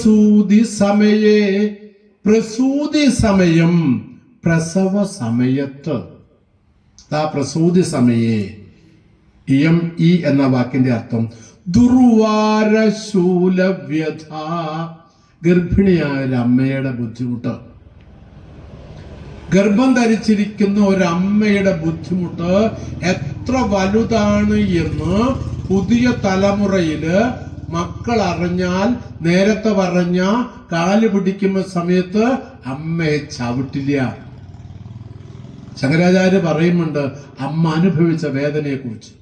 പ്രസൂതി സമയേ, പ്രസൂതി സമയം, പ്രസവ സമയത്ത്. പ്രസൂതി സമയേ, ഇയം ഈ എന്ന വാക്കിന്റെ അർത്ഥം ദുർവാരശൂലവ്യഥ, ഗർഭിണിയായ ഒരു അമ്മയുടെ ബുദ്ധിമുട്ട്. ഗർഭം ധരിച്ചിരിക്കുന്ന ഒരമ്മയുടെ ബുദ്ധിമുട്ട് എത്ര വലുതാണ് എന്ന് പുതിയ തലമുറയില് മക്കൾ അറിഞ്ഞാൽ, നേരത്തെ പറഞ്ഞ കാല് പിടിക്കുന്ന സമയത്ത് അമ്മയെ ചവിട്ടില്ല. ശങ്കരാചാര്യ പറയുന്നുണ്ട് അമ്മ അനുഭവിച്ച വേദനയെ കുറിച്ച്.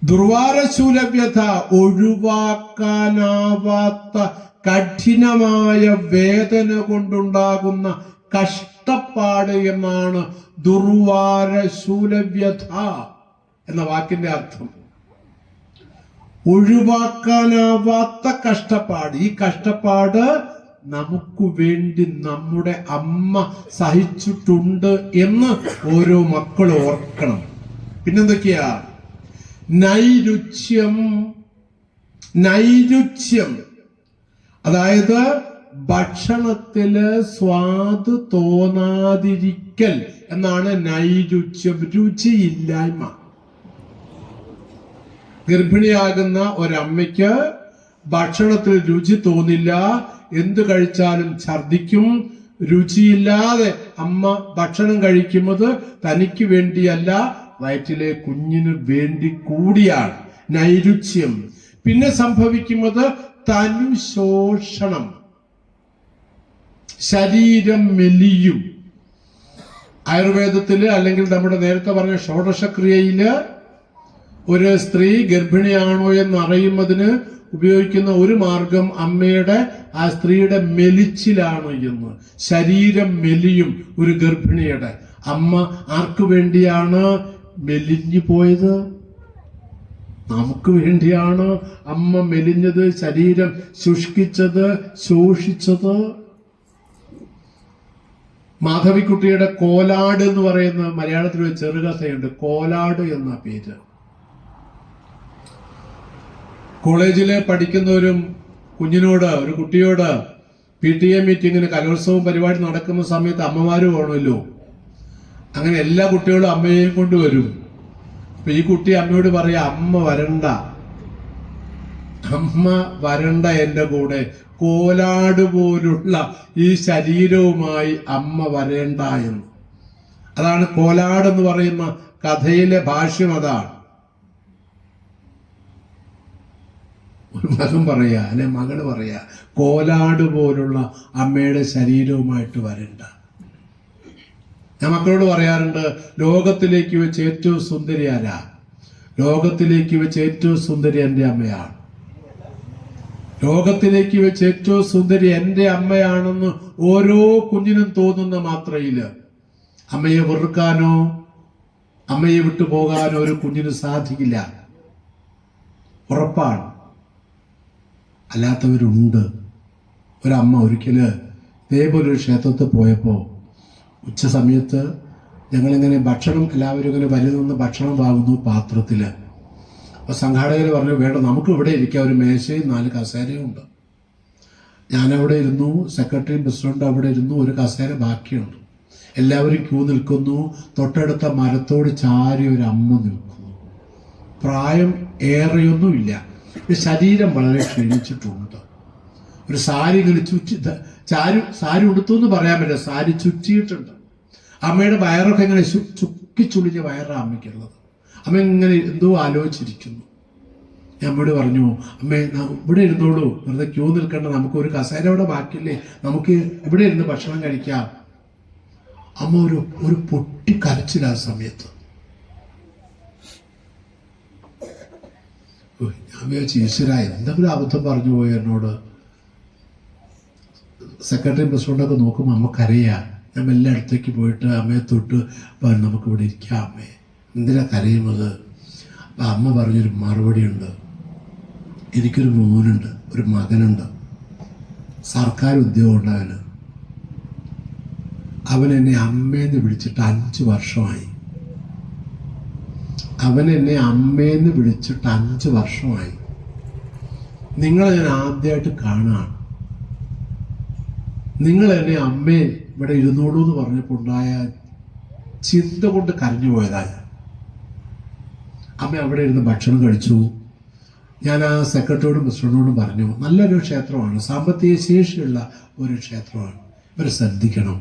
ദുർവാരശൂലവ്യഥ, ഒഴിവാക്കാനാവാത്ത കഠിനമായ വേദന കൊണ്ടുണ്ടാകുന്ന കഷ്ടപ്പാട് എന്നാണ് ദുർവാരശൂലവ്യഥ എന്ന വാക്കിന്റെ അർത്ഥം. ഒഴിവാക്കാനാവാത്ത കഷ്ടപ്പാട്. ഈ കഷ്ടപ്പാട് നമുക്ക് വേണ്ടി നമ്മുടെ അമ്മ സഹിച്ചിട്ടുണ്ട് എന്ന് ഓരോ മക്കളും ഓർക്കണം. പിന്നെന്തൊക്കെയാ? നൈരുച്യം. നൈരുച്യം അതായത് ഭക്ഷണത്തില് സ്വാദ് തോന്നാതിരിക്കൽ എന്നാണ് നൈരുച്യം. രുചിയില്ലായ്മ. ഗർഭിണിയാകുന്ന ഒരമ്മയ്ക്ക് ഭക്ഷണത്തിൽ രുചി തോന്നില്ല. എന്തു കഴിച്ചാലും ഛർദിക്കും. രുചിയില്ലാതെ അമ്മ ഭക്ഷണം കഴിക്കുന്നത് തനിക്ക് വേണ്ടിയല്ല, വയറ്റിലെ കുഞ്ഞിന് വേണ്ടി കൂടിയാണ്. നൈരുച്യം. പിന്നെ സംഭവിക്കുന്നത് തനുശോഷണം. ശരീരം മെലിയും. ആയുർവേദത്തില് അല്ലെങ്കിൽ നമ്മുടെ നേരത്തെ പറഞ്ഞ ഷോഡശക്രിയയില് ഒരു സ്ത്രീ ഗർഭിണിയാണോ എന്ന് അറിയുന്നതിന് ഉപയോഗിക്കുന്ന ഒരു മാർഗം അമ്മയുടെ ആ സ്ത്രീയുടെ മെലിച്ചിലാണ് എന്ന്. ശരീരം മെലിയും ഒരു ഗർഭിണിയുടെ. അമ്മ ആർക്കു വേണ്ടിയാണ് മെലിഞ്ഞു പോയത്? നമുക്ക് വേണ്ടിയാണ് അമ്മ മെലിഞ്ഞത്, ശരീരം ശുഷ്കിച്ചത്, ശോഷിച്ചത്. മാധവിക്കുട്ടിയുടെ കോലാട് എന്ന് പറയുന്ന മലയാളത്തിൽ ഒരു ചെറുകഥയുണ്ട്. കോലാട് എന്ന പേര്. കോളേജില് പഠിക്കുന്ന ഒരു കുഞ്ഞിനോട്, ഒരു കുട്ടിയോട് PTA മീറ്റിങ്ങിന്, കലോത്സവം പരിപാടി നടക്കുന്ന സമയത്ത് അമ്മമാര് പോകണമല്ലോ. അങ്ങനെ എല്ലാ കുട്ടികളും അമ്മയെയും കൊണ്ടുവരും. അപ്പൊ ഈ കുട്ടി അമ്മയോട് പറയാ, അമ്മ വരണ്ട, അമ്മ വരണ്ട എന്റെ കൂടെ, കോലാട് പോലുള്ള ഈ ശരീരവുമായി അമ്മ വരേണ്ട എന്ന്. അതാണ് കോലാട് എന്ന് പറയുന്ന കഥയിലെ ഭാഷ്യം. അതാണ് ഒരു മകൻ പറയാ, അല്ലെ മകള് പറയാ, കോലാട് പോലുള്ള അമ്മയുടെ ശരീരവുമായിട്ട് വരണ്ട. ഞാൻ മക്കളോട് പറയാറുണ്ട്, ലോകത്തിലേക്ക് വെച്ച് ഏറ്റവും സുന്ദരി ആരാ? ലോകത്തിലേക്ക് വെച്ച് ഏറ്റവും സുന്ദരി എൻ്റെ അമ്മയാണ്. ലോകത്തിലേക്ക് വെച്ച് ഏറ്റവും സുന്ദരി എൻ്റെ അമ്മയാണെന്ന് ഓരോ കുഞ്ഞിനും തോന്നുന്ന മാത്രയില് അമ്മയെ വെറുക്കാനോ അമ്മയെ വിട്ടു പോകാനോ ഒരു കുഞ്ഞിന് സാധിക്കില്ല. ഉറപ്പാണ്. അല്ലാത്തവരുണ്ട്. ഒരമ്മ ഒരിക്കല് ഇതേപോലെ ഒരു ക്ഷേത്രത്തിൽ പോയപ്പോൾ ഉച്ച സമയത്ത് ഞങ്ങളിങ്ങനെ ഭക്ഷണം, എല്ലാവരും ഇങ്ങനെ വലിയ നിന്ന് ഭക്ഷണം വാങ്ങുന്നു പാത്രത്തില്. അപ്പോൾ സംഘാടകർ പറഞ്ഞു, വേണ്ട, നമുക്ക് ഇവിടെ ഇരിക്കാം, ഒരു മേശയും 4 കസേരയും ഉണ്ട്. ഞാനവിടെ ഇരുന്നു, സെക്രട്ടറിയും പ്രസിഡന്റും അവിടെ ഇരുന്നു, ഒരു കസേര ബാക്കിയുണ്ട്. എല്ലാവരും ക്യൂ നിൽക്കുന്നു. തൊട്ടടുത്ത മരത്തോട് ചാരി ഒരു അമ്മ നിൽക്കുന്നു. പ്രായം ഏറെയൊന്നുമില്ല, ശരീരം വളരെ ക്ഷീണിച്ചിട്ടുണ്ട്. ഒരു സാരി ഇങ്ങനെ ചുറ്റി, സാരി ഉടുത്തു എന്ന് പറയാൻ പറ്റില്ല, സാരി ചുറ്റിയിട്ടുണ്ട്. അമ്മയുടെ വയറൊക്കെ ഇങ്ങനെ ചുക്കിച്ചുളിഞ്ഞ വയറാണ് അമ്മയ്ക്കുള്ളത്. അമ്മ ഇങ്ങനെ എന്തോ ആലോചിച്ചിരിക്കുന്നു. ഞാൻ അമ്മയോട് പറഞ്ഞു, അമ്മേ ഇവിടെ ഇരുന്നോളൂ, വെറുതെ ക്യൂ നിൽക്കണ്ട, നമുക്ക് ഒരു കസേര ഇവിടെ ബാക്കിയില്ലേ, നമുക്ക് ഇവിടെ ഇരുന്ന് ഭക്ഷണം കഴിക്കാം. അമ്മ ഒരു പൊട്ടിക്കരച്ചില്ല ആ സമയത്ത്. ഞാൻ വിചാരിച്ചു, ഈശ്വര, എന്തെങ്കിലും അബദ്ധം പറഞ്ഞു പോയി എന്നോട്. സെക്രട്ടറി പ്രസിഡന്റൊക്കെ നോക്കുമ്പോൾ അമ്മക്കറിയാം. ഞാൻ മെല്ലെ അടുത്തേക്ക് പോയിട്ട് അമ്മയെ തൊട്ട് നമുക്കിവിടെ ഇരിക്കാം, അമ്മേ, എന്തിനാ കരയുന്നത്? അപ്പം അമ്മ പറഞ്ഞൊരു മറുപടി ഉണ്ട്. എനിക്കൊരു മോനുണ്ട്, ഒരു മകനുണ്ട്, സർക്കാർ ഉദ്യോഗമുണ്ട്. അവൻ എന്നെ അമ്മേന്ന് വിളിച്ചിട്ട് 5 വർഷമായി. അവൻ എന്നെ അമ്മേന്ന് വിളിച്ചിട്ട് 5 വർഷമായി. നിങ്ങളെ ഞാൻ ആദ്യമായിട്ട് കാണുകയാണ്. നിങ്ങൾ എന്നെ അമ്മേ ഇവിടെ ഇരുന്നോളൂ എന്ന് പറഞ്ഞപ്പോൾ ഉണ്ടായ ചിന്ത കൊണ്ട് കരഞ്ഞു പോയതാണ്. അമ്മ അവിടെ ഇരുന്ന് ഭക്ഷണം കഴിച്ചു. ഞാൻ ആ സെക്രട്ടറിയോടും പ്രസിഡന്റിനോടും പറഞ്ഞു, നല്ലൊരു ക്ഷേത്രമാണ്, സാമ്പത്തിക ശേഷിയുള്ള ഒരു ക്ഷേത്രമാണ്, ഇവർ ശ്രദ്ധിക്കണം,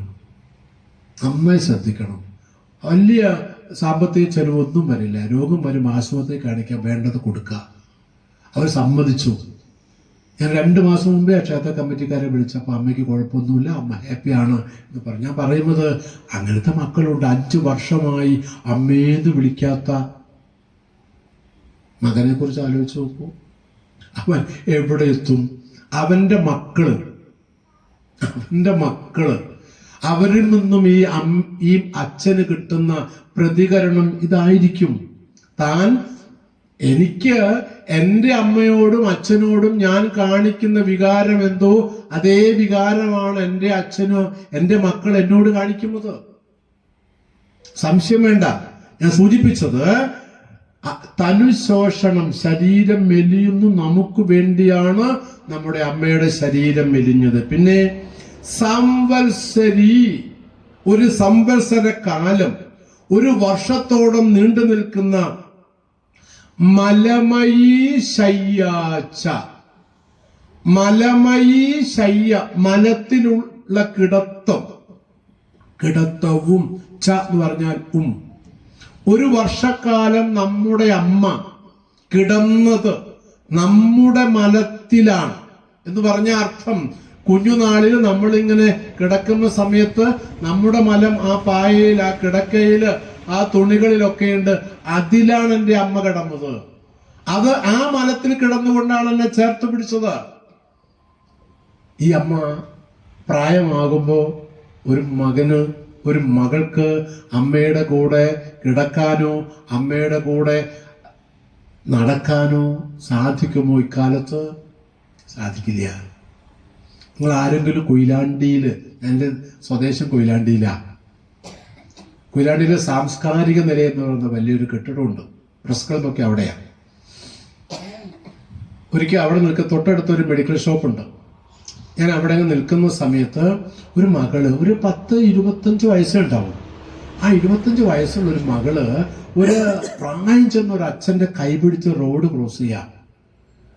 നന്നായി ശ്രദ്ധിക്കണം. വലിയ സാമ്പത്തിക ചെലവൊന്നും വരില്ല, രോഗം വരും ആശുപത്രി കാണിക്കാൻ വേണ്ടത് കൊടുക്കുക. അവർ സമ്മതിച്ചു. ഞാൻ 2 മാസം മുമ്പേ ആ ക്ഷേത്ര കമ്മിറ്റിക്കാരെ വിളിച്ചപ്പോൾ അമ്മയ്ക്ക് കുഴപ്പമൊന്നുമില്ല, അമ്മ ഹാപ്പിയാണ് എന്ന് പറഞ്ഞു. ഞാൻ പറയുന്നത് അങ്ങനത്തെ മക്കളുണ്ട്. 5 വർഷമായി അമ്മേന്ന് വിളിക്കാത്ത മകനെ കുറിച്ച് ആലോചിച്ച് നോക്കൂ. അവൻ എവിടെ എത്തും? അവന്റെ മക്കള് അവരിൽ നിന്നും ഈ അച്ഛന് കിട്ടുന്ന പ്രതികരണം ഇതായിരിക്കും. താൻ എനിക്ക് എൻ്റെ അമ്മയോടും അച്ഛനോടും ഞാൻ കാണിക്കുന്ന വികാരം എന്തോ അതേ വികാരമാണ് എൻ്റെ അച്ഛനോ എൻ്റെ മക്കൾ എന്നോട് കാണിക്കുന്നത്. സംശയം വേണ്ട. ഞാൻ സൂചിപ്പിച്ചത് തനുശോഷണം, ശരീരം മെലിയുന്നു നമുക്ക് വേണ്ടിയാണ് നമ്മുടെ അമ്മയുടെ ശരീരം മെലിഞ്ഞത്. പിന്നെ സംവത്സരി, ഒരു സംവത്സര കാലം, 1 വർഷത്തോളം നീണ്ടു നിൽക്കുന്ന മലമയീ ശയ്യാച്ച, മലമയീ ശയ്യ, മലത്തിലുള്ള കിടത്തവും ച എന്ന് പറഞ്ഞാൽ 1 വർഷക്കാലം നമ്മുടെ അമ്മ കിടന്നത് നമ്മുടെ മലത്തിലാണ് എന്ന് പറഞ്ഞ അർത്ഥം, കുഞ്ഞുനാളിൽ നമ്മളിങ്ങനെ കിടക്കുന്ന സമയത്ത് നമ്മുടെ മലം ആ പായയിൽ, ആ കിടക്കയിൽ, ആ തുണികളിലൊക്കെ ഉണ്ട്. അതിലാണ് എൻ്റെ അമ്മ കിടന്നത്. അത് ആ മലത്തിൽ കിടന്നുകൊണ്ടാണ് എന്നെ ചേർത്ത് പിടിച്ചത്. ഈ അമ്മ പ്രായമാകുമ്പോ ഒരു മകന്, ഒരു മകൾക്ക് അമ്മയുടെ കൂടെ കിടക്കാനോ അമ്മയുടെ കൂടെ നടക്കാനോ സാധിക്കുമോ? ഇക്കാലത്ത് സാധിക്കില്ല. നിങ്ങൾ ആരെങ്കിലും കൊയിലാണ്ടിയിൽ, എൻ്റെ സ്വദേശം കൊയിലാണ്ടിയിലാണ്, കൊയിലാണ്ടിയിലെ സാംസ്കാരിക നിലയം എന്ന് പറയുന്ന വലിയൊരു കെട്ടിടമുണ്ട്, പ്രസ് ക്ലബൊക്കെ അവിടെയാണ്. ഒരിക്കൽ അവിടെ തൊട്ടടുത്തൊരു മെഡിക്കൽ ഷോപ്പുണ്ട്. ഞാൻ അവിടെ നിൽക്കുന്ന സമയത്ത് ഒരു മകള്, ഒരു 10-25 വയസ്സുണ്ടാവും. ആ 25 വയസ്സുള്ള ഒരു മകള് ഒരു പ്രായം ചെന്ന ഒരു അച്ഛൻ്റെ കൈപിടിച്ച് റോഡ് ക്രോസ് ചെയ്യാം.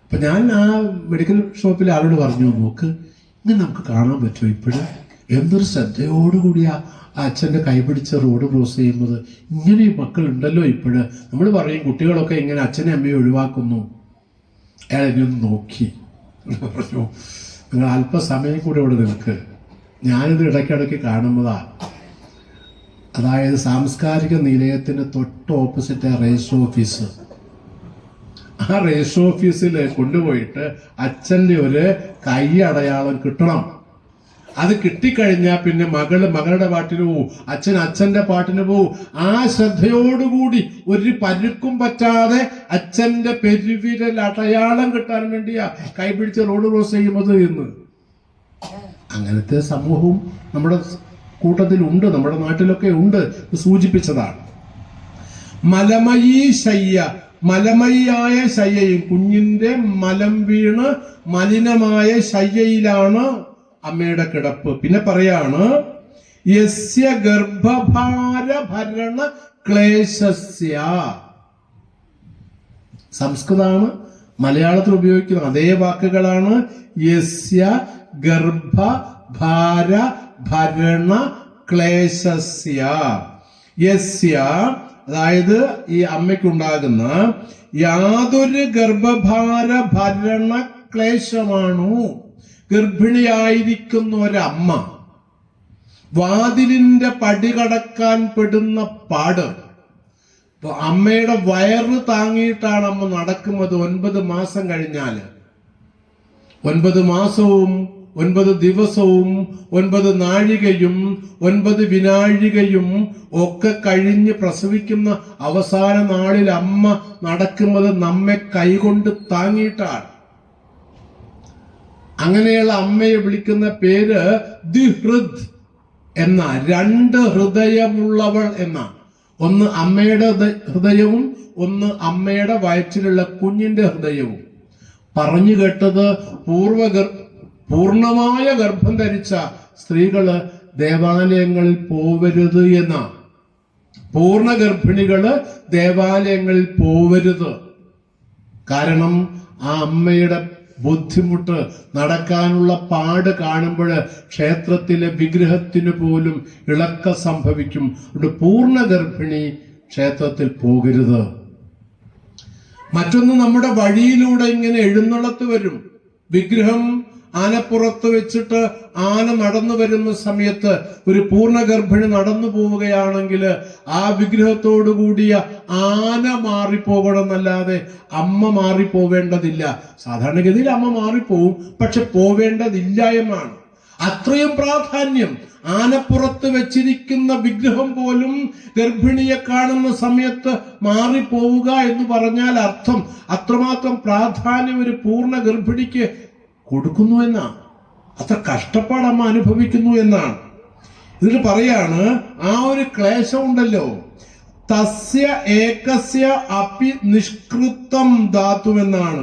അപ്പൊ ഞാൻ ആ മെഡിക്കൽ ഷോപ്പിലെ ആളോട് പറഞ്ഞു, നോക്ക് ഇങ്ങനെ നമുക്ക് കാണാൻ പറ്റുമോ ഇപ്പോഴും? എന്തൊരു ശ്രദ്ധയോടുകൂടി ആ അച്ഛൻ്റെ കൈപിടിച്ച് റോഡ് ക്രോസ് ചെയ്യുന്നത്. ഇങ്ങനെ മക്കളുണ്ടല്ലോ ഇപ്പോഴ്. നമ്മൾ പറയും കുട്ടികളൊക്കെ ഇങ്ങനെ അച്ഛനെ അമ്മയെ ഒഴിവാക്കുന്നു. അയാൾ എന്നെ ഒന്ന് നോക്കി പറഞ്ഞു, നിങ്ങൾ അല്പസമയം കൂടെ ഇവിടെ നിൽക്ക്, ഞാനിത് ഇടയ്ക്കിടയ്ക്ക് കാണുന്നതാ. അതായത് സാംസ്കാരിക നിലയത്തിന് തൊട്ട് ഓപ്പോസിറ്റ് രജിസ്റ്റർ ഓഫീസ്. ആ രജിസ്റ്റർ ഓഫീസിൽ കൊണ്ടുപോയിട്ട് അച്ഛൻ്റെ ഒരു കൈ അടയാളം കിട്ടണം. അത് കിട്ടിക്കഴിഞ്ഞാൽ പിന്നെ മകളുടെ പാട്ടിന് പോവും, അച്ഛൻ അച്ഛന്റെ പാട്ടിന് പോവും. ആ ശ്രദ്ധയോടുകൂടി ഒരു പരുക്കും പറ്റാതെ അച്ഛന്റെ പെരുവിരൽ അടയാളം കിട്ടാൻ വേണ്ടിയാ കൈപിടിച്ച് റോഡ് ക്രോസ് ചെയ്യുന്നത് എന്ന്. അങ്ങനത്തെ സമൂഹവും നമ്മുടെ കൂട്ടത്തിലുണ്ട്, നമ്മുടെ നാട്ടിലൊക്കെ ഉണ്ട്. സൂചിപ്പിച്ചതാണ്. മലമയീ ശയ്യ, മലമയായ ശയ്യയും, കുഞ്ഞിന്റെ മലം വീണ് മലിനമായ ശയ്യയിലാണ് അമ്മയുടെ കിടപ്പ്. പിന്നെ പറയാണ്, യസ്യ ഗർഭഭാര ഭരണ ക്ലേശസ്യ. സംസ്കൃതമാണ്, മലയാളത്തിൽ ഉപയോഗിക്കുന്ന അതേ വാക്കുകളാണ്. യസ്യ ഗർഭഭാര ഭരണ ക്ലേശസ്യ. യസ്യ അതായത് ഈ അമ്മയ്ക്കുണ്ടാകുന്ന യാതൊരു ഗർഭഭാര ഭരണ ക്ലേശമാണോ, ഗർഭിണിയായിരിക്കുന്ന ഒരമ്മ വാതിലിന്റെ പടി കടക്കാൻ പെടുന്ന പാട്. അമ്മയുടെ വയറ് താങ്ങിയിട്ടാണ് അമ്മ നടക്കുന്നത്. 9 മാസം കഴിഞ്ഞാല്, 9 മാസവും 9 ദിവസവും 9 നാഴികയും 9 വിനാഴികയും ഒക്കെ കഴിഞ്ഞ് പ്രസവിക്കുന്ന അവസാന നാളിൽ അമ്മ നടക്കുന്നത് നമ്മെ കൈകൊണ്ട് താങ്ങിയിട്ടാണ്. അങ്ങനെയുള്ള അമ്മയെ വിളിക്കുന്ന പേര് ദിഹൃദ് എന്ന, 2 ഹൃദയമുള്ളവൾ എന്ന. ഒന്ന് അമ്മയുടെ ഹൃദയവും ഒന്ന് അമ്മയുടെ വയറ്റിലുള്ള കുഞ്ഞിന്റെ ഹൃദയവും. പറഞ്ഞു കേട്ടത് പൂർണ്ണമായ ഗർഭം ധരിച്ച സ്ത്രീകള് ദേവാലയങ്ങളിൽ പോവരുത് എന്ന. പൂർണ്ണ ഗർഭിണികള് ദേവാലയങ്ങളിൽ പോവരുത്. കാരണം ആ അമ്മയുടെ ബുദ്ധിമുട്ട്, നടക്കാനുള്ള പാട് കാണുമ്പോൾ ക്ഷേത്രത്തിലെ വിഗ്രഹത്തിന് പോലും ഇളക്കം സംഭവിക്കും. അതുകൊണ്ട് പൂർണ്ണ ഗർഭിണി ക്ഷേത്രത്തിൽ പോകരുത്. മറ്റൊന്ന്, നമ്മുടെ വഴിയിലൂടെ ഇങ്ങനെ എഴുന്നള്ളത്ത് വരും. വിഗ്രഹം ആനപ്പുറത്ത് വെച്ചിട്ട് ആന നടന്നു വരുന്ന സമയത്ത് ഒരു പൂർണ്ണ ഗർഭിണി നടന്നു പോവുകയാണെങ്കിൽ ആ വിഗ്രഹത്തോടു കൂടിയ ആന മാറിപ്പോകണമെന്നല്ലാതെ അമ്മ മാറിപ്പോവേണ്ടതില്ല. സാധാരണഗതിയിൽ അമ്മ മാറിപ്പോവും, പക്ഷെ പോവേണ്ടതില്ല എന്നാണ്. അത്രയും പ്രാധാന്യം. ആനപ്പുറത്ത് വെച്ചിരിക്കുന്ന വിഗ്രഹം പോലും ഗർഭിണിയെ കാണുന്ന സമയത്ത് മാറിപ്പോവുക എന്ന് പറഞ്ഞാൽ അർത്ഥം അത്രമാത്രം പ്രാധാന്യം ഒരു പൂർണ്ണ ഗർഭിണിക്ക് കൊടുക്കുന്നു എന്നാണ്. അത്ര കഷ്ടപ്പാട് അമ്മ അനുഭവിക്കുന്നു എന്നാണ്. ഇതിൽ പറയാണ്, ആ ഒരു ക്ലേശം ഉണ്ടല്ലോ, തസ്യ ഏകസ്യ അപി നിഷ്കൃതം ധാതുവെന്നാണ്.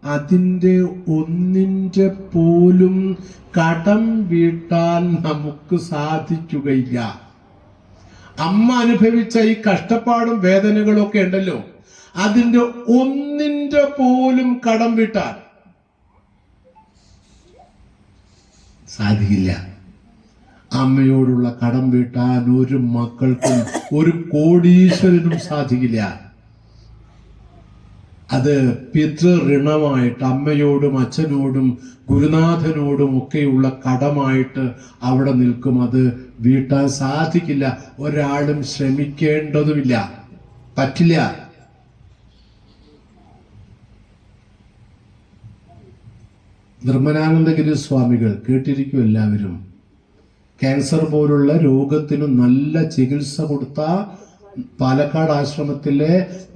അതിൻ്റെ ഒന്നിൻ്റെ പോലും കടം വീട്ടാൻ നമുക്ക് സാധിക്കുകയില്ല. അമ്മ അനുഭവിച്ച ഈ കഷ്ടപ്പാടും വേദനകളും ഒക്കെ ഉണ്ടല്ലോ, അതിൻ്റെ ഒന്നിൻ്റെ പോലും കടം വീട്ടാൻ സാധിക്കില്ല. അമ്മയോടുള്ള കടം വീട്ടാൻ ഒരു മക്കൾക്കും ഒരു കോടീശ്വരനും സാധിക്കില്ല. അത് പിതൃഋണമായിട്ട് അമ്മയോടും അച്ഛനോടും ഗുരുനാഥനോടും ഒക്കെയുള്ള കടമായിട്ട് അവിടെ നിൽക്കും. അത് വീട്ടാൻ സാധിക്കില്ല. ഒരാളും ശ്രമിക്കേണ്ടതുമില്ല, പറ്റില്ല. നിർമ്മലാനന്ദഗിരി സ്വാമികൾ കേട്ടിരിക്കും എല്ലാവരും. ക്യാൻസർ പോലുള്ള രോഗത്തിന് നല്ല ചികിത്സ കൊടുത്ത പാലക്കാട് ആശ്രമത്തിലെ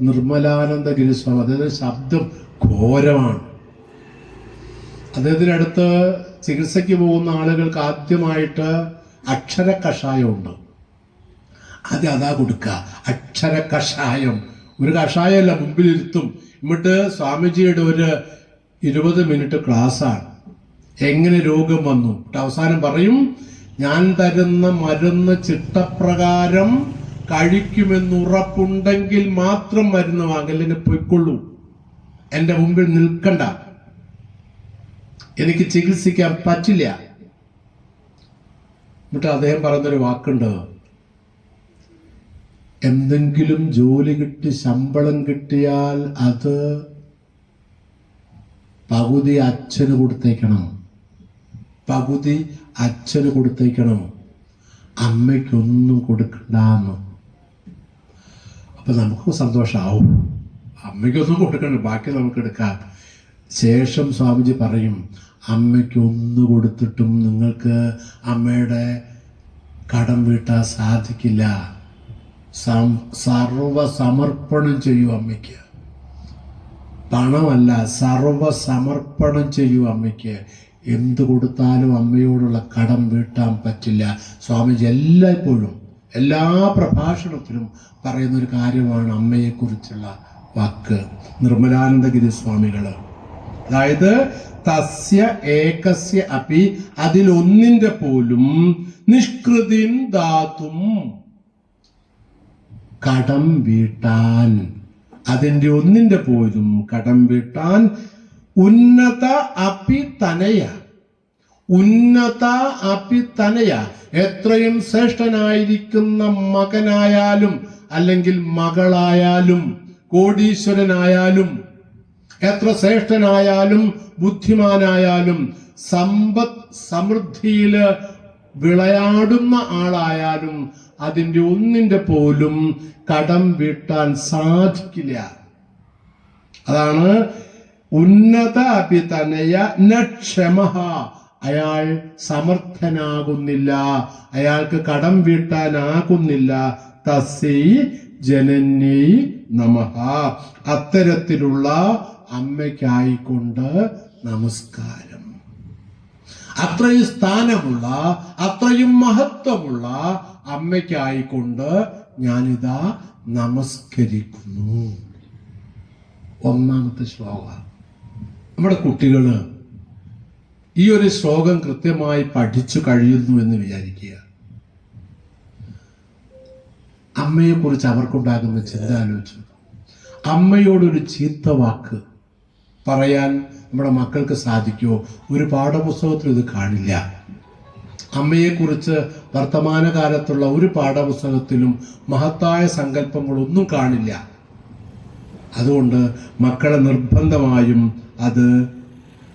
നിർമ്മലാനന്ദഗിരി സ്വാമി, അദ്ദേഹത്തിന്റെ ശബ്ദം ഘോരമാണ്. അദ്ദേഹത്തിനടുത്ത് ചികിത്സയ്ക്ക് പോകുന്ന ആളുകൾക്ക് ആദ്യമായിട്ട് അക്ഷര കഷായമുണ്ട്. ആദ്യം അതാ കൊടുക്കുക, അക്ഷര കഷായം. ഒരു കഷായമല്ല, മുമ്പിലിരുത്തും. എന്നിട്ട് സ്വാമിജിയുടെ ഒരു 20 മിനിറ്റ് ക്ലാസ്സാണ്. എങ്ങനെ രോഗം വന്നു, അവസാനം പറയും, ഞാൻ തരുന്ന മരുന്ന് ചിട്ടപ്രകാരം കഴിക്കുമെന്നുറപ്പുണ്ടെങ്കിൽ മാത്രം മരുന്ന് വാങ്ങലിന് പോയിക്കൊള്ളൂ, എന്റെ മുമ്പിൽ നിൽക്കണ്ട, എനിക്ക് ചികിത്സിക്കാൻ പറ്റില്ല. എന്നിട്ട് അദ്ദേഹം പറയുന്നൊരു വാക്കുണ്ട്, എന്തെങ്കിലും ജോലി കിട്ടി ശമ്പളം കിട്ടിയാൽ അത് പകുതി അച്ഛന് കൊടുത്തേക്കണം, പകുതി അച്ഛന് കൊടുത്തേക്കണം, അമ്മയ്ക്കൊന്നും കൊടുക്കണ്ടെന്ന്. അപ്പൊ നമുക്ക് സന്തോഷമാവും, അമ്മയ്ക്കൊന്നും കൊടുക്കണ്ട, ബാക്കി നമുക്ക് എടുക്കാം. ശേഷം സ്വാമിജി പറയും, അമ്മയ്ക്കൊന്നു കൊടുത്തിട്ടും നിങ്ങൾക്ക് അമ്മയുടെ കടം വീട്ടാൻ സാധിക്കില്ല. സർവസമർപ്പണം ചെയ്യൂ അമ്മയ്ക്ക്, പണമല്ല, സർവസമർപ്പണം ചെയ്യൂ അമ്മയ്ക്ക്. എന്ത് കൊടുത്താലും അമ്മയോടുള്ള കടം വീട്ടാൻ പറ്റില്ല. സ്വാമിജി എല്ലായ്പ്പോഴും എല്ലാ പ്രഭാഷണത്തിലും പറയുന്നൊരു കാര്യമാണ് അമ്മയെക്കുറിച്ചുള്ള വാക്ക്. നിർമ്മലാനന്ദഗിരി സ്വാമികള്, അതായത് തസ്യ ഏകസ്യ അപി, അതിലൊന്നിന്റെ പോലും നിഷ്കൃതിം ധാതും, കടം വീട്ടാൻ, അതിന്റെ ഒന്നിന്റെ പോലും കടം വീട്ടാൻ, ഉന്നത അപി തനയ, ഉന്നത അപി തനയ, എത്രയും ശ്രേഷ്ഠനായിരിക്കുന്ന മകനായാലും അല്ലെങ്കിൽ മകളായാലും കോടീശ്വരനായാലും എത്ര ശ്രേഷ്ഠനായാലും ബുദ്ധിമാനായാലും സമ്പദ് സമൃദ്ധിയില് വിളയാടുന്ന ആളായാലും അതിന്റെ ഒന്നിന്റെ പോലും കടം വീട്ടാൻ സാധിക്കില്ല. അതാണ് ഉന്നത അഭിതനയ നക്ഷമഃ, അയാൾ സമർത്ഥനാകുന്നില്ല, അയാൾക്ക് കടം വീട്ടാനാകുന്നില്ല. തസ്യൈ ജനന്യൈ നമഃ, അത്തരത്തിലുള്ള അമ്മയ്ക്കായിക്കൊണ്ട് നമസ്കാരം. അത്രയും സ്ഥാനമുള്ള അത്രയും മഹത്വമുള്ള അമ്മയ്ക്കായിക്കൊണ്ട് ഞാനിതാ നമസ്കരിക്കുന്നു. ഒന്നാമത്തെ ശ്ലോകം. നമ്മുടെ കുട്ടികൾ ഈ ഒരു ശ്ലോകം കൃത്യമായി പഠിച്ചു കഴിയുന്നു എന്ന് വിചാരിക്കുക. അമ്മയെക്കുറിച്ച് അവർക്കുണ്ടാകുന്ന ചിന്ത ആലോചിച്ചു. അമ്മയോടൊരു ചീത്ത വാക്ക് പറയാൻ നമ്മുടെ മക്കൾക്ക് സാധിക്കുമോ? ഒരു പാഠപുസ്തകത്തിൽ ഇത് കാണില്ല. അമ്മയെക്കുറിച്ച് വർത്തമാനകാലത്തുള്ള ഒരു പാഠപുസ്തകത്തിലും മഹത്തായ സങ്കല്പങ്ങളൊന്നും കാണില്ല. അതുകൊണ്ട് മക്കളെ നിർബന്ധമായും അത്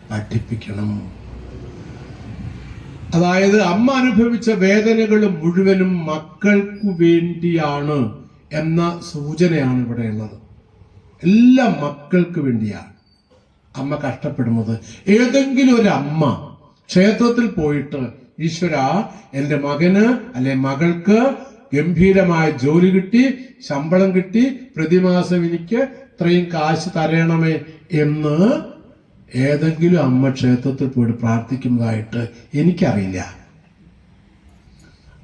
പഠിപ്പിക്കണം. അതായത് അമ്മ അനുഭവിച്ച വേദനകൾ മുഴുവനും മക്കൾക്കു വേണ്ടിയാണ് എന്ന സൂചനയാണ് ഇവിടെ ഉള്ളത്. എല്ലാം മക്കൾക്ക് വേണ്ടിയാണ് അമ്മ കഷ്ടപ്പെടുന്നത്. ഏതെങ്കിലും ഒരു അമ്മ ക്ഷേത്രത്തിൽ പോയിട്ട് ഈശ്വര എൻ്റെ മകന് അല്ലെ മകൾക്ക് ഗംഭീരമായ ജോലി കിട്ടി, ശമ്പളം കിട്ടി, പ്രതിമാസം എനിക്ക് ഇത്രയും കാശ് തരണമേ എന്ന് ഏതെങ്കിലും അമ്മ ക്ഷേത്രത്തിൽ പോയിട്ട് പ്രാർത്ഥിക്കുന്നതായിട്ട് എനിക്കറിയില്ല.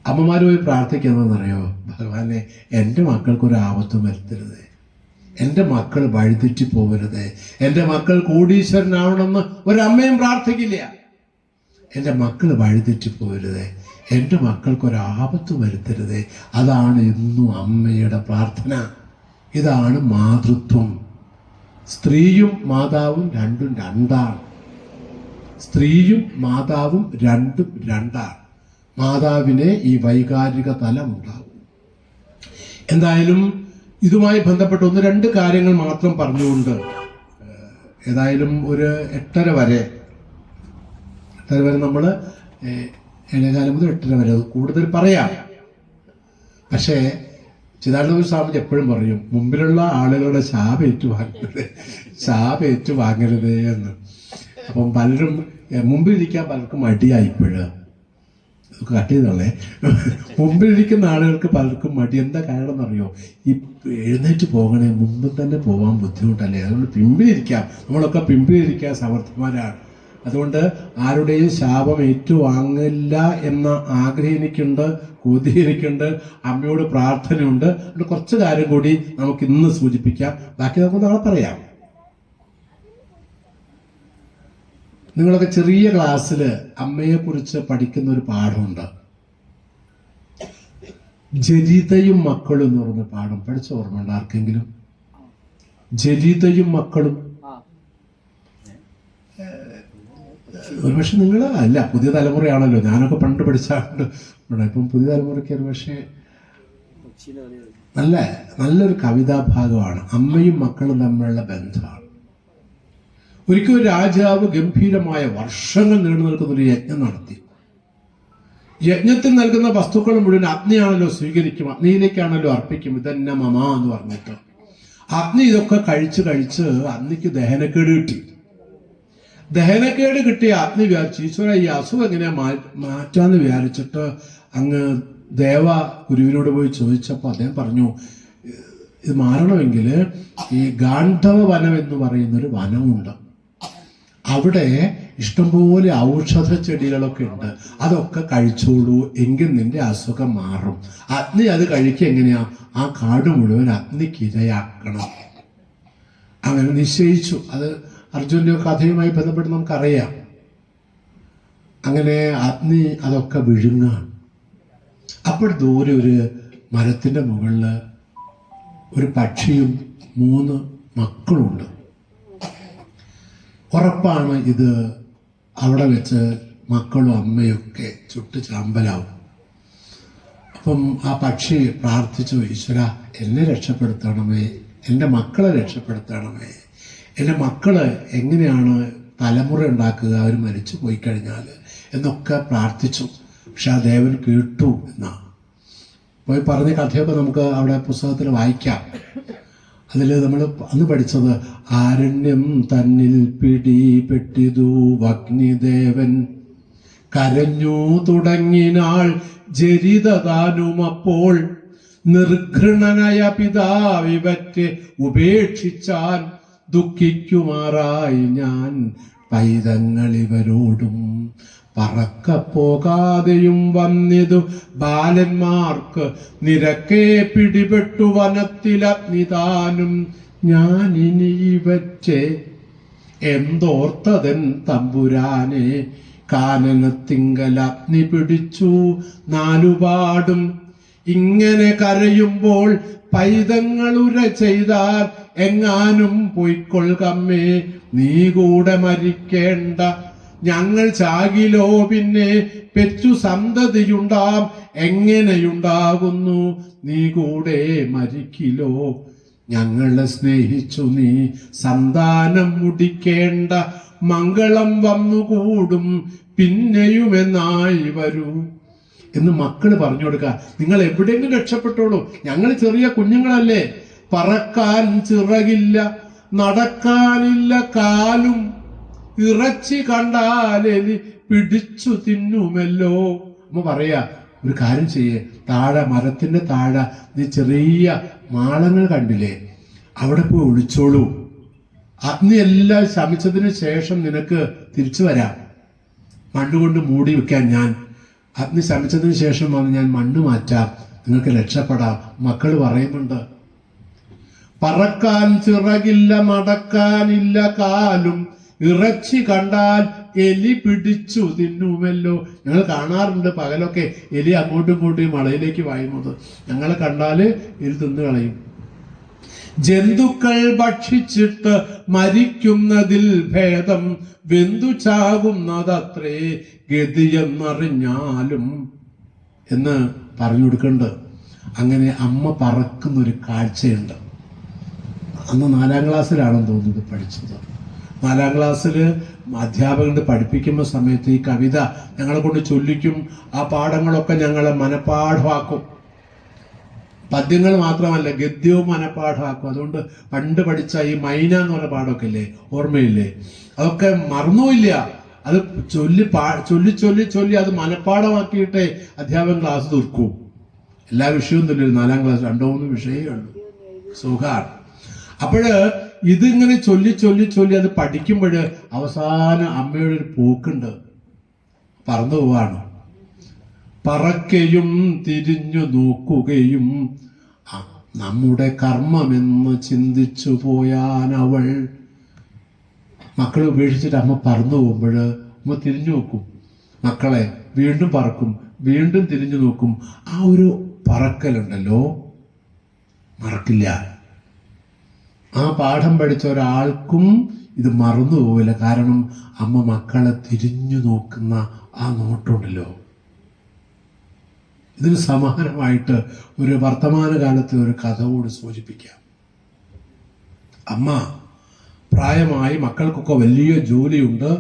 അമ്മമാർ പോയി പ്രാർത്ഥിക്കുന്നതെന്നറിയോ? ഭഗവാനെ എൻ്റെ മക്കൾക്കൊരു ആപത്തും വരുത്തരുതേ, എൻ്റെ മക്കൾ വഴിതെറ്റി പോകരുതേ, എൻ്റെ മക്കൾ കോടീശ്വരനാവണമെന്ന് ഒരമ്മയും പ്രാർത്ഥിക്കില്ല. എൻ്റെ മക്കൾ വഴിതെറ്റി പോകരുതേ, എൻ്റെ മക്കൾക്കൊരാപത്ത് വരുത്തരുതേ. അതാണ് എന്നും അമ്മയുടെ പ്രാർത്ഥന. ഇതാണ് മാതൃത്വം. സ്ത്രീയും മാതാവും രണ്ടും രണ്ടാണ്. സ്ത്രീയും മാതാവും രണ്ടും രണ്ടാണ്. മാതാവിനെ ഈ വൈകാരിക തലമുണ്ടാവും. എന്തായാലും ഇതുമായി ബന്ധപ്പെട്ട് 1-2 കാര്യങ്ങൾ മാത്രം പറഞ്ഞുകൊണ്ട് ഏതായാലും ഒരു 8:30 വരെ നമ്മൾ 7:15 മുതൽ 8:30 വരെ കൂടുതൽ പറയാം. പക്ഷേ ചിദാനന്ദ സ്വാമിജി എപ്പോഴും പറയും, മുമ്പിലുള്ള ആളുകളുടെ ശാപേറ്റു വാങ്ങരുതേ എന്ന്. അപ്പം പലരും മുമ്പിലിരിക്കാൻ പലർക്കും മടിയായിപ്പോഴ് കട്ട് ചെയ്തോളേ. മുമ്പിലിരിക്കുന്ന ആളുകൾക്ക് പലർക്കും മടി. എന്താ കാരണം എന്നറിയോ? ഈ എഴുന്നേറ്റ് പോകണേ, മുമ്പിൽ തന്നെ പോകാൻ ബുദ്ധിമുട്ടല്ലേ. അതുകൊണ്ട് പിമ്പിലിരിക്കാം. നമ്മളൊക്കെ പിമ്പിലിരിക്കാൻ സമർത്ഥന്മാരാണ്. അതുകൊണ്ട് ആരുടെയും ശാപം ഏറ്റുവാങ്ങില്ല എന്ന ആഗ്രഹം എനിക്കുണ്ട്, കൊതി എനിക്കുണ്ട്, അമ്മയോട് പ്രാർത്ഥനയുണ്ട്. അതുകൊണ്ട് കുറച്ച് കാര്യം കൂടി നമുക്ക് ഇന്ന് സൂചിപ്പിക്കാം, ബാക്കി നമുക്ക് നാളെ പറയാം. നിങ്ങളൊക്കെ ചെറിയ ക്ലാസ്സിൽ അമ്മയെക്കുറിച്ച് പഠിക്കുന്ന ഒരു പാഠമുണ്ട്, ജരിതയും മക്കളും എന്ന് പറഞ്ഞ പാഠം. പഠിച്ച ഓർമ്മയുണ്ട് ആർക്കെങ്കിലും? ജരിതയും മക്കളും. ഒരുപക്ഷെ നിങ്ങൾ അല്ല, പുതിയ തലമുറയാണല്ലോ. ഞാനൊക്കെ പണ്ട് പഠിച്ചാണ്ട് ഇപ്പം പുതിയ തലമുറയ്ക്ക് ഒരുപക്ഷെ നല്ലൊരു കവിതാഭാഗമാണ്. അമ്മയും മക്കളും തമ്മിലുള്ള ബന്ധമാണ്. ഒരിക്കൽ ഒരു രാജാവ് ഗംഭീരമായ വർഷങ്ങൾ നീണ്ടു നിൽക്കുന്ന ഒരു യജ്ഞം നടത്തി. യജ്ഞത്തിൽ നൽകുന്ന വസ്തുക്കൾ മുഴുവൻ അഗ്നിയാണല്ലോ സ്വീകരിക്കും, അഗ്നിയിലേക്കാണല്ലോ അർപ്പിക്കും. ഇതന്നെ മമ എന്ന് പറഞ്ഞിട്ട് അഗ്നി ഇതൊക്കെ കഴിച്ച് അഗ്നിക്ക് ദഹനക്കേട് കിട്ടി. ദഹനക്കേട് കിട്ടിയ അഗ്നി വിചാരിച്ചു, ഈശ്വര ഈ അസുഖം എങ്ങനെയാ മാറ്റാന്ന് വിചാരിച്ചിട്ട് അങ്ങ് ദേവ ഗുരുവിനോട് പോയി ചോദിച്ചപ്പോൾ അദ്ദേഹം പറഞ്ഞു, ഇത് മാറണമെങ്കിൽ ഈ ഗാന്ധവ വനം എന്ന് പറയുന്നൊരു വനമുണ്ട്. അവിടെ ഇഷ്ടംപോലെ ഔഷധ ചെടികളൊക്കെ ഉണ്ട്. അതൊക്കെ കഴിച്ചോളൂ, എങ്കിൽ നിന്റെ അസുഖം മാറും. അഗ്നി അത് കഴിക്കുക എങ്ങനെയാ? ആ കാട് മുഴുവൻ അഗ്നിക്കിരയാക്കണം. അങ്ങനെ നിശ്ചയിച്ചു. അത് അർജുൻ്റെ കഥയുമായി ബന്ധപ്പെട്ട് നമുക്കറിയാം. അങ്ങനെ അഗ്നി അതൊക്കെ വിഴുങ്ങാണ്. അപ്പോൾ ദൂരെ ഒരു മരത്തിൻ്റെ മുകളിൽ ഒരു പക്ഷിയും 3 മക്കളുണ്ട്. ഉറപ്പാണ് ഇത് അവിടെ വെച്ച് മക്കളും അമ്മയൊക്കെ ചുട്ട് ചാമ്പലാവും. അപ്പം ആ പക്ഷി പ്രാർത്ഥിച്ചു, ഈശ്വര എന്നെ രക്ഷപ്പെടുത്തണമേ, എൻ്റെ മക്കളെ രക്ഷപ്പെടുത്തണമേ. എൻ്റെ മക്കള് എങ്ങനെയാണ് തലമുറ ഉണ്ടാക്കുക അവർ മരിച്ചു പോയി കഴിഞ്ഞാൽ എന്നൊക്കെ പ്രാർത്ഥിച്ചു. പക്ഷെ ആ ദേവൻ കേട്ടു എന്നാ പോയി പറഞ്ഞ കഥയൊക്കെ നമുക്ക് അവിടെ പുസ്തകത്തിൽ വായിക്കാം. അതിൽ നമ്മൾ അന്ന് പഠിച്ചത്, ആരണ്യം തന്നിൽ പിടിപെട്ടിതു അഗ്നിദേവൻ കരഞ്ഞു തുടങ്ങിനാൾ ജരിതതാനുമപ്പോൾ നിർഘൃണനായ പിതാവിവറ്റെ ഉപേക്ഷിച്ചാൻ ദുഃഖിക്കുമാറായി ഞാൻ പൈതങ്ങളിവരോടും പറക്കപ്പോകാതെയും വന്നിതു ബാലന്മാർക്ക് നിരക്കെ പിടിപെട്ടു വനത്തിലഗ്നിതാനും ഞാൻ ഇനി ഇവറ്റെ എന്തോർത്തതൻ തമ്പുരാനെ കാനനത്തിങ്കൽ അഗ്നി പിടിച്ചു നാലുപാടും. ഇങ്ങനെ കരയുമ്പോൾ പൈതങ്ങളുര ചെയ്താൽ എങ്ങാനും പൊയ്ക്കൊൾകമ്മേ നീ കൂടെ മരിക്കേണ്ട. ഞങ്ങൾ ചാകിലോ പിന്നെ പെറ്റു സന്തതിയുണ്ടാം എങ്ങനെയുണ്ടാകുന്നു നീ കൂടെ മരിക്കിലോ. ഞങ്ങളെ സ്നേഹിച്ചു നീ സന്താനം മുടിക്കേണ്ട. മംഗളം വന്നുകൂടും പിന്നെയുമെന്നായി വരൂ എന്ന് മക്കള് പറഞ്ഞു കൊടുക്കുക. നിങ്ങൾ എവിടെയെങ്കിലും രക്ഷപ്പെട്ടോളൂ, ഞങ്ങൾ ചെറിയ കുഞ്ഞുങ്ങളല്ലേ. പറക്കാൻ ചിറകില്ല, നടക്കാനില്ല കാലും, ഇറച്ചി കണ്ടാലെലി പിടിച്ചു തിന്നുമല്ലോ. അമ്മ പറയാ, ഒരു കാര്യം ചെയ്യേ, താഴെ മരത്തിന്റെ താഴെ നീ ചെറിയ മാളങ്ങൾ കണ്ടില്ലേ, അവിടെ പോയി ഒളിച്ചോളൂ. അഗ്നി എല്ലാം ശമിച്ചതിന് ശേഷം നിനക്ക് തിരിച്ചു വരാം. മണ്ണുകൊണ്ട് മൂടി വെക്കാൻ ഞാൻ, അഗ്നി ശമിച്ചതിന് ശേഷം വന്ന് ഞാൻ മണ്ണ് മാറ്റാം, നിങ്ങൾക്ക് രക്ഷപ്പെടാം. മക്കൾ പറയുന്നുണ്ട്, പറക്കാൻ ചിറകില്ല, നടക്കാനില്ല കാലും, ഇറച്ചി കണ്ടാൽ എലി പിടിച്ചു തിന്നുമല്ലോ. ഞങ്ങൾ കാണാറുണ്ട് പകലൊക്കെ എലി അങ്ങോട്ടും ഇങ്ങോട്ടും മളയിലേക്ക് വായുന്നത്. ഞങ്ങളെ കണ്ടാല് എലി തിന്നു കളയും. ജന്തുക്കൾ ഭക്ഷിച്ചിട്ട് മരിക്കുന്നതിൽ ഭേദം വെന്തു ചാകുന്നതത്രേ ഗതിയെന്നറിഞ്ഞാലും എന്ന് പറഞ്ഞു കൊടുക്കുന്നുണ്ട്. അങ്ങനെ അമ്മ പറക്കുന്നൊരു കാഴ്ചയുണ്ട്. അന്ന് 4ാം ക്ലാസ്സിലാണെന്ന് തോന്നുന്നത് പഠിച്ചത്. 4ാം ക്ലാസ്സിൽ അധ്യാപകരുടെ പഠിപ്പിക്കുന്ന സമയത്ത് ഈ കവിത ഞങ്ങളെ കൊണ്ട് ചൊല്ലിക്കും. ആ പാഠങ്ങളൊക്കെ ഞങ്ങളെ മനപ്പാഠമാക്കും. പദ്യങ്ങൾ മാത്രമല്ല, ഗദ്യവും മനപ്പാഠമാക്കും. അതുകൊണ്ട് പണ്ട് പഠിച്ച ഈ മൈന എന്ന് പറഞ്ഞ പാഠമൊക്കെ ഇല്ലേ, ഓർമ്മയില്ലേ, അതൊക്കെ മറന്നുമില്ല. അത് ചൊല്ലി ചൊല്ലി ചൊല്ലി ചൊല്ലി അത് മനപ്പാഠമാക്കിയിട്ടേ അധ്യാപകൻ ക്ലാസ് തീർക്കൂ. എല്ലാ വിഷയവും തന്നെയൊരു 4ാം ക്ലാസ് 2-3 വിഷയമേ ഉള്ളൂ. സുഖാണ്. അപ്പോഴ് ഇതിങ്ങനെ ചൊല്ലി ചൊല്ലി ചൊല്ലി അത് പഠിക്കുമ്പോൾ അവസാനം അമ്മയുടെ ഒരു പോക്കുണ്ട്, പറന്നു പോവാണ്. പറക്കയും തിരിഞ്ഞു നോക്കുകയും നമ്മുടെ കർമ്മമെന്ന് ചിന്തിച്ചു പോയാനവൾ. മക്കളെ ഉപേക്ഷിച്ചിട്ട് അമ്മ പറന്നു പോകുമ്പോൾ അമ്മ തിരിഞ്ഞു നോക്കും, മക്കളെ വീണ്ടും പറക്കും, വീണ്ടും തിരിഞ്ഞു നോക്കും. ആ ഒരു പറക്കലുണ്ടല്ലോ, മറക്കില്ല. ആ പാഠം പഠിച്ച ഒരാൾക്കും ഇത് മറന്നു പോവില്ല. കാരണം അമ്മ മക്കളെ തിരിഞ്ഞു നോക്കുന്ന ആ നോട്ടമുണ്ടല്ലോ. ഇതിന് സമാനമായിട്ട് ഒരു വർത്തമാനകാലത്തെ ഒരു കഥ കൂടി സൂചിപ്പിക്കാം. അമ്മ പ്രായമായി, മക്കൾക്കൊക്കെ വലിയ ജോലിയുണ്ട്.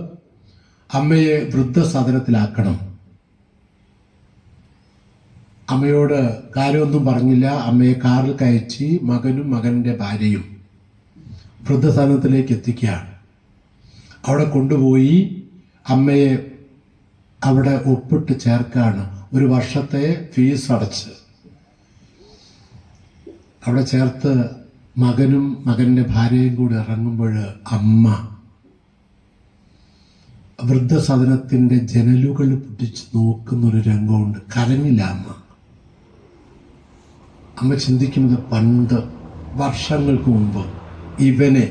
അമ്മയെ വൃദ്ധസദനത്തിലാക്കണം. അമ്മയോട് കാര്യമൊന്നും പറഞ്ഞില്ല. അമ്മയെ കാറിൽ കയറ്റി മകനും മകൻ്റെ ഭാര്യയും വൃദ്ധസദനത്തിലേക്ക് എത്തിക്കുകയാണ്. അവിടെ കൊണ്ടുപോയി അമ്മയെ അവിടെ ഒപ്പിട്ട് ചേർക്കാണ്. 1 വർഷത്തെ ഫീസ് അടച്ച് അവിടെ ചേർത്ത് മകനും മകൻ്റെ ഭാര്യയും കൂടി ഇറങ്ങുമ്പോൾ അമ്മ വൃദ്ധസദനത്തിൻ്റെ ജനലുകൾ പിടിച്ച് നോക്കുന്നൊരു രംഗമുണ്ട്. കരഞ്ഞില്ല അമ്മ. അമ്മ ചിന്തിക്കുന്നത്, പണ്ട് വർഷങ്ങൾക്ക് മുമ്പ് ഇവനെ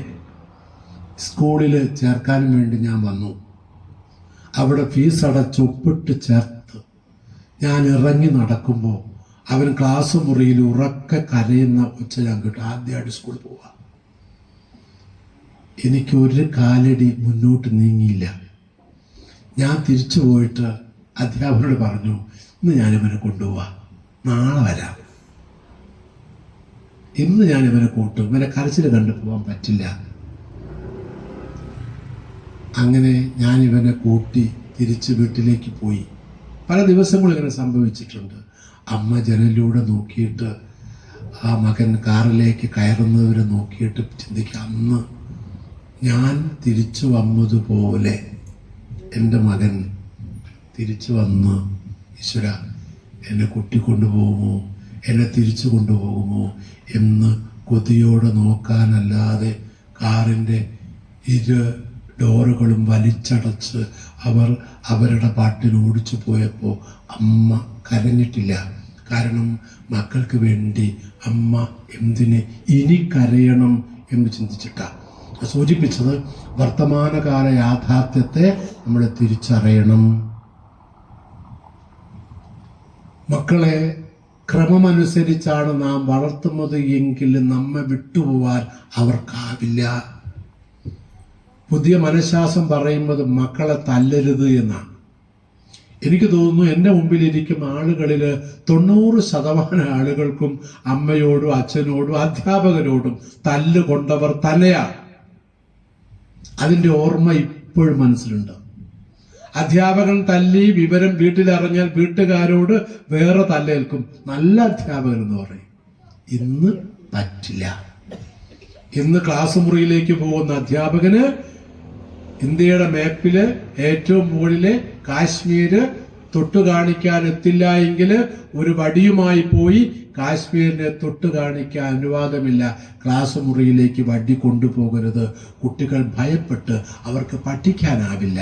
സ്കൂളിൽ ചേർക്കാനും വേണ്ടി ഞാൻ വന്നു. അവിടെ ഫീസ് അടച്ച് ഒപ്പിട്ട് ചേർത്ത് ഞാൻ ഇറങ്ങി നടക്കുമ്പോൾ അവൻ ക്ലാസ് മുറിയിൽ ഉറക്കെ കരയുന്ന ഒച്ച ഞാൻ കേട്ടു. ആദ്യമായിട്ട് സ്കൂളിൽ പോവാ. എനിക്ക് ഒരു കാലടി മുന്നോട്ട് നീങ്ങിയില്ല. ഞാൻ തിരിച്ചു പോയിട്ട് അധ്യാപകനോട് പറഞ്ഞു, ഇന്ന് ഞാനിവനെ കൊണ്ടുപോവാ, നാളെ വരാം. ഇന്ന് ഞാനിവനെ കൂട്ടും, ഇവനെ കരച്ചിൽ കണ്ടു പോകാൻ പറ്റില്ല. അങ്ങനെ ഞാനിവനെ കൂട്ടി തിരിച്ച് വീട്ടിലേക്ക് പോയി. പല ദിവസങ്ങളും ഇങ്ങനെ സംഭവിച്ചിട്ടുണ്ട്. അമ്മ ജനലിലൂടെ നോക്കിയിട്ട് ആ മകൻ കാറിലേക്ക് കയറുന്നവരെ നോക്കിയിട്ട് ചിന്തിക്കുക, അന്ന് ഞാൻ തിരിച്ചു വന്നതുപോലെ എൻ്റെ മകൻ തിരിച്ചു വന്ന് ഈശ്വര എന്നെ കൂട്ടിക്കൊണ്ടുപോകുമോ, എന്നെ തിരിച്ചു കൊണ്ടുപോകുമോ എന്ന് കൊതിയോടെ നോക്കാനല്ലാതെ കാറിൻ്റെ 2 ഡോറുകളും വലിച്ചടച്ച് അവർ അവരുടെ പാട്ടിന് ഓടിച്ചു പോയപ്പോൾ അമ്മ കരഞ്ഞിട്ടില്ല. കാരണം മക്കൾക്ക് വേണ്ടി അമ്മ എന്തിന് ഇനി കരയണം എന്ന് ചിന്തിച്ചിട്ടാണ്. സൂചിപ്പിച്ചത് വർത്തമാനകാല യാഥാർത്ഥ്യത്തെ നമ്മൾ തിരിച്ചറിയണം. മക്കളെ ക്രമമനുസരിച്ചാണ് നാം വളർത്തുന്നത് എങ്കിൽ നമ്മെ വിട്ടുപോവാൻ അവർക്കാവില്ല. പുതിയ മനഃശാസ്ത്രം പറയുന്നത് മക്കളെ തല്ലരുത് എന്നാണ്. എനിക്ക് തോന്നുന്നു എൻ്റെ മുമ്പിലിരിക്കുന്ന ആളുകളിൽ 90% ആളുകൾക്കും അമ്മയോടും അച്ഛനോടും അധ്യാപകരോടും തല്ല് കൊണ്ടവർ തന്നെയാണ്. അതിൻ്റെ ഓർമ്മ ഇപ്പോഴും മനസ്സിലുണ്ട്. അധ്യാപകൻ തല്ലി വിവരം വീട്ടിലറിഞ്ഞാൽ വീട്ടുകാരോട് വേറെ തല്ലേൽക്കും. നല്ല അധ്യാപകൻ എന്ന് പറയും. ഇന്ന് പറ്റില്ല. ഇന്ന് ക്ലാസ് മുറിയിലേക്ക് പോകുന്ന അധ്യാപകന് ഇന്ത്യയുടെ മാപ്പില് ഏറ്റവും മുകളിലെ കാശ്മീര് തൊട്ടു കാണിക്കാൻ എത്തില്ല എങ്കിൽ ഒരു വടിയുമായി പോയി കാശ്മീരിനെ തൊട്ടു കാണിക്കാൻ അനുവാദമില്ല. ക്ലാസ് മുറിയിലേക്ക് വടി കൊണ്ടുപോകരുത്. കുട്ടികൾ ഭയപ്പെട്ട് അവർക്ക് പഠിക്കാനാവില്ല.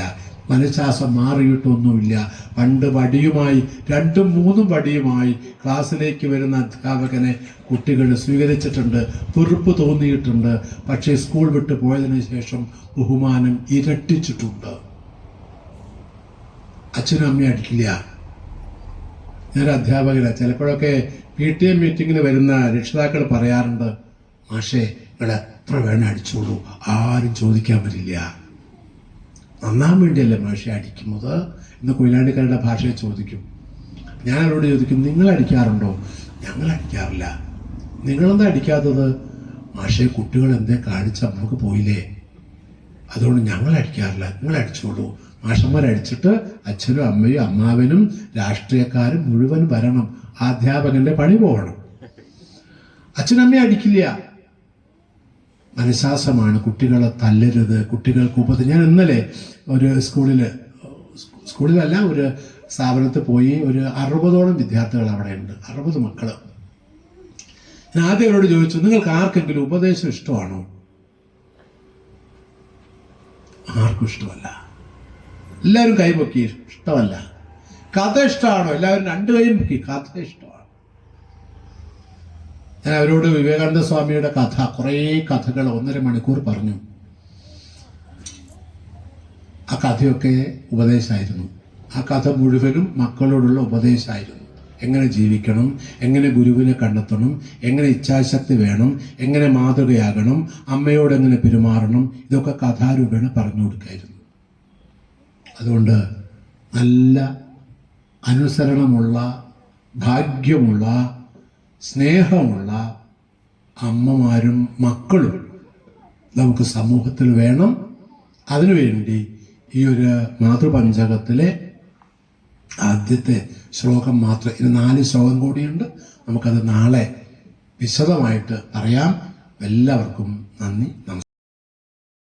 മനഃശാസ്ത്രം മാറിയിട്ടൊന്നുമില്ല. പണ്ട് വടിയുമായി 2ഉം 3ഉം വടിയുമായി ക്ലാസ്സിലേക്ക് വരുന്ന അധ്യാപകനെ കുട്ടികൾ സ്വീകരിച്ചിട്ടുണ്ട്, വെറുപ്പ് തോന്നിയിട്ടുണ്ട്. പക്ഷേ സ്കൂൾ വിട്ട് പോയതിനു ശേഷം ബഹുമാനം ഇരട്ടിച്ചിട്ടുണ്ട്. അച്ഛനും അമ്മയും അടിക്കില്ല. ഞാനൊരു അധ്യാപകനാണ്. ചിലപ്പോഴൊക്കെ PTA മീറ്റിങ്ങിന് വരുന്ന രക്ഷിതാക്കൾ പറയാറുണ്ട്, മാഷേ നിങ്ങൾ എത്ര വേണം അടിച്ചോളൂ, ആരും ചോദിക്കാൻ വരില്ല. നന്നാൻ വേണ്ടിയല്ലേ മാഷെ അടിക്കുന്നത് എന്ന് കൊയിലാണ്ടിക്കാരുടെ ഭാഷയെ ചോദിക്കും. ഞാൻ അവരോട് ചോദിക്കും, നിങ്ങൾ അടിക്കാറുണ്ടോ? ഞങ്ങൾ അടിക്കാറില്ല. നിങ്ങളെന്താ അടിക്കാത്തത്? മാഷെ കുട്ടികൾ എന്തേ കാണിച്ച നമുക്ക് പോയില്ലേ, അതുകൊണ്ട് ഞങ്ങൾ അടിക്കാറില്ല, നിങ്ങൾ അടിച്ചോളൂ. മാഷന്മാരടിച്ചിട്ട് അച്ഛനും അമ്മയും അമ്മാവനും രാഷ്ട്രീയക്കാരും മുഴുവൻ വരണം. അധ്യാപകന്റെ പണി പോകണം. അച്ഛനമ്മയെ അടിക്കില്ല. മനഃശാസ്ത്രമാണ് കുട്ടികളെ തല്ലരുത്, കുട്ടികൾക്ക് ഞാൻ ഇന്നലെ ഒരു സ്കൂളിലല്ല ഒരു സ്ഥാപനത്തിൽ പോയി. ഒരു 60ഓളം വിദ്യാർത്ഥികൾ അവിടെ ഉണ്ട്, 60 മക്കള്. ഞാൻ ആദ്യം അവരോട് ചോദിച്ചു, നിങ്ങൾക്ക് ആർക്കെങ്കിലും ഉപദേശം ഇഷ്ടമാണോ? ആർക്കും ഇഷ്ടമല്ല. എല്ലാവരും കൈപൊക്കി, ഇഷ്ടമല്ല. കഥ ഇഷ്ടമാണോ? എല്ലാവരും 2 കൈയും പൊക്കി, കഥ ഇഷ്ടമാണ്. ഞാൻ അവരോട് വിവേകാനന്ദ സ്വാമിയുടെ കഥ, കുറേ കഥകൾ 1.5 മണിക്കൂർ പറഞ്ഞു. ആ കഥയൊക്കെ ഉപദേശമായിരുന്നു. ആ കഥ മുഴുവനും മക്കളോടുള്ള ഉപദേശമായിരുന്നു. എങ്ങനെ ജീവിക്കണം, എങ്ങനെ ഗുരുവിനെ കണ്ടെത്തണം, എങ്ങനെ ഇച്ഛാശക്തി വേണം, എങ്ങനെ മാതൃകയാകണം, അമ്മയോട് എങ്ങനെ പെരുമാറണം, ഇതൊക്കെ കഥാരൂപേണ പറഞ്ഞു കൊടുക്കായിരുന്നു. അതുകൊണ്ട് നല്ല അനുസരണമുള്ള, ഭാഗ്യമുള്ള, സ്നേഹമുള്ള അമ്മമാരും മക്കളും നമുക്ക് സമൂഹത്തിൽ വേണം. അതിനുവേണ്ടി ഈ ഒരു മാതൃപഞ്ചകത്തിലെ ആദ്യത്തെ ശ്ലോകം മാത്രം, ഇനി 4 ശ്ലോകം കൂടിയുണ്ട്. നമുക്കത് നാളെ വിശദമായിട്ട് പറയാം. എല്ലാവർക്കും നന്ദി, നമസ്കാരം.